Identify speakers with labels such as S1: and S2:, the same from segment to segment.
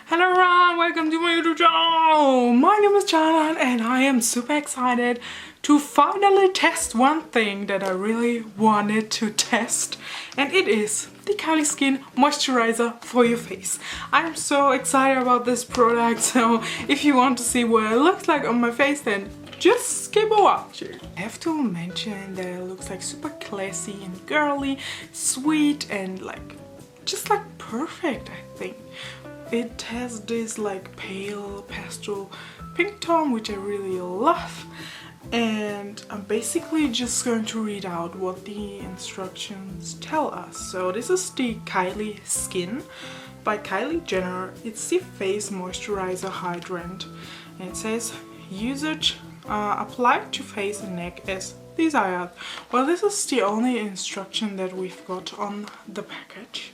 S1: Hello everyone, welcome to my YouTube channel! My name is Canan and I am super excited to finally test one thing that I really wanted to test, and it is the Kylie Skin Moisturizer for your face. I'm so excited about this product, so if you want to see what it looks like on my face, then just keep watching. I have to mention that it looks like super classy and girly, sweet and just perfect, I think. It has this pale pastel pink tone, which I really love, and I'm basically just going to read out what the instructions tell us. So this is the Kylie Skin by Kylie Jenner. It's the face moisturizer hydrant, and it says usage applied to face and neck as desired. Well, this is the only instruction that we've got on the package.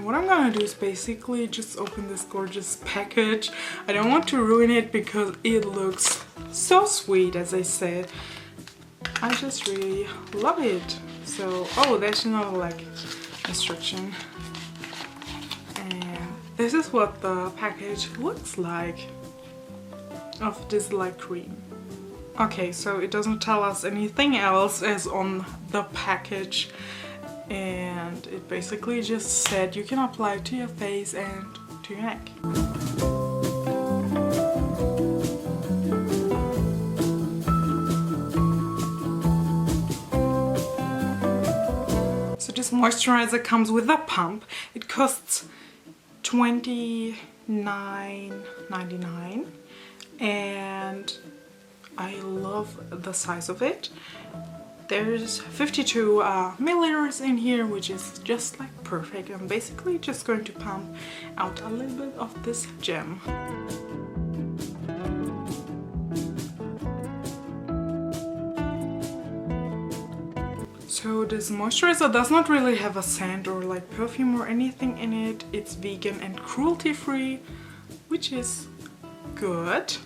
S1: What I'm gonna do is basically just open this gorgeous package. I don't want to ruin it because it looks so sweet, as I said. I just really love it. So, oh, there's another instruction. And this is what the package looks like of this cream. Okay, so it doesn't tell us anything else as on the package. And it basically just said you can apply it to your face and to your neck. So this moisturizer comes with a pump. It costs $29.99 and I love the size of it. There's 52 milliliters in here, which is just perfect. I'm basically just going to pump out a little bit of this gem. So this moisturizer does not really have a scent or perfume or anything in it. It's vegan and cruelty free, which is good,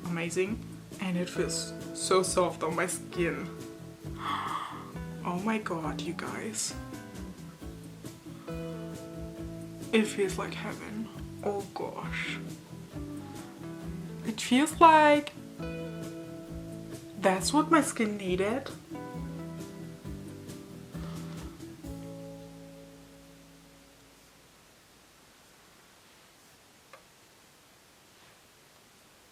S1: amazing, and it feels so soft on my skin. Oh my god, you guys. It feels like heaven. Oh gosh. It feels like that's what my skin needed.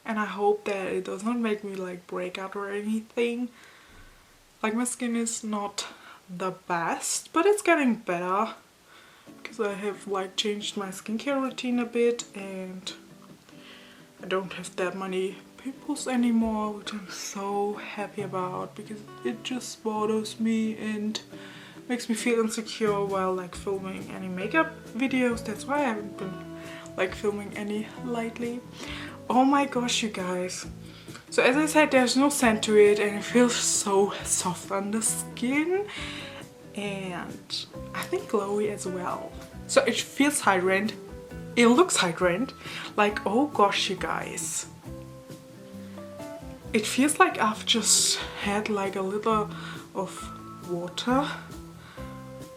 S1: And I hope that it does not make me break out or anything. My skin is not the best, but it's getting better because I have changed my skincare routine a bit and I don't have that many pimples anymore, which I'm so happy about because it just bothers me and makes me feel insecure while filming any makeup videos. That's why I haven't been filming any lately. Oh my gosh, you guys. So as I said, there's no scent to it and it feels so soft on the skin and I think glowy as well. So it feels hydrant, it looks hydrant, oh gosh, you guys. It feels like I've just had a little of water,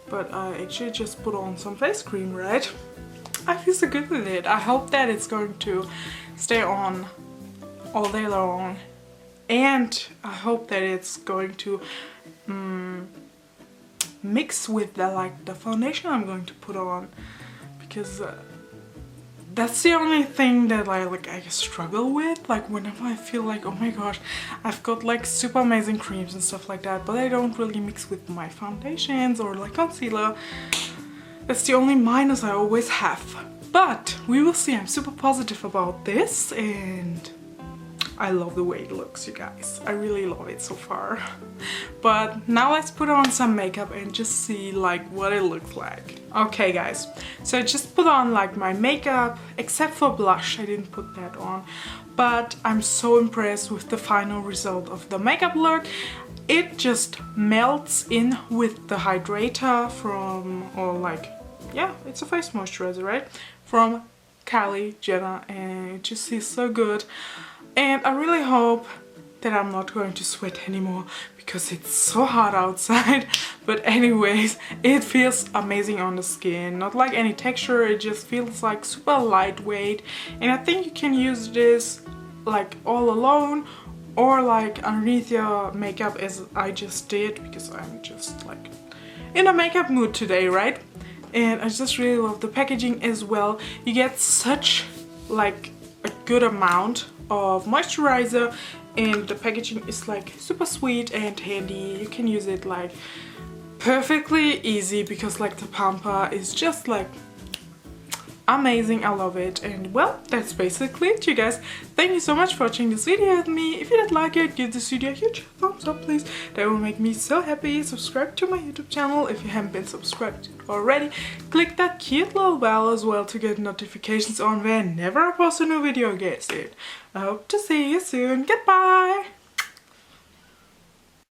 S1: but I actually just put on some face cream, right? I feel so good with it. I hope that it's going to stay on all day long, and I hope that it's going to mix with the foundation I'm going to put on, because that's the only thing that I struggle with, whenever I feel oh my gosh, I've got super amazing creams and stuff like that, but I don't really mix with my foundations or concealer. That's the only minus I always have, but we will see. I'm super positive about this and I love the way it looks, you guys. I really love it so far. But now let's put on some makeup and just see what it looks like. Okay guys, so I just put on my makeup, except for blush. I didn't put that on, but I'm so impressed with the final result of the makeup look. It just melts in with the Hydrater from, yeah, it's a face moisturizer, right? From Kylie Jenner, and it just feels so good. And I really hope that I'm not going to sweat anymore because it's so hot outside. But anyways, it feels amazing on the skin. Not like any texture, it just feels like super lightweight. And I think you can use this like all alone or like underneath your makeup, as I just did, because I'm just like in a makeup mood today, right? And I just really love the packaging as well. You get such like a good amount of moisturizer, and the packaging is like super sweet and handy. You can use it like perfectly easy because like the pamper is just like amazing. I love it. And well, that's basically it, you guys. Thank you so much for watching this video with me. If you did like it, give this video a huge thumbs up, please. That will make me so happy. Subscribe to my YouTube channel if you haven't been subscribed already. Click that cute little bell as well to get notifications on whenever I post a new video, guys. I hope to see you soon. Goodbye!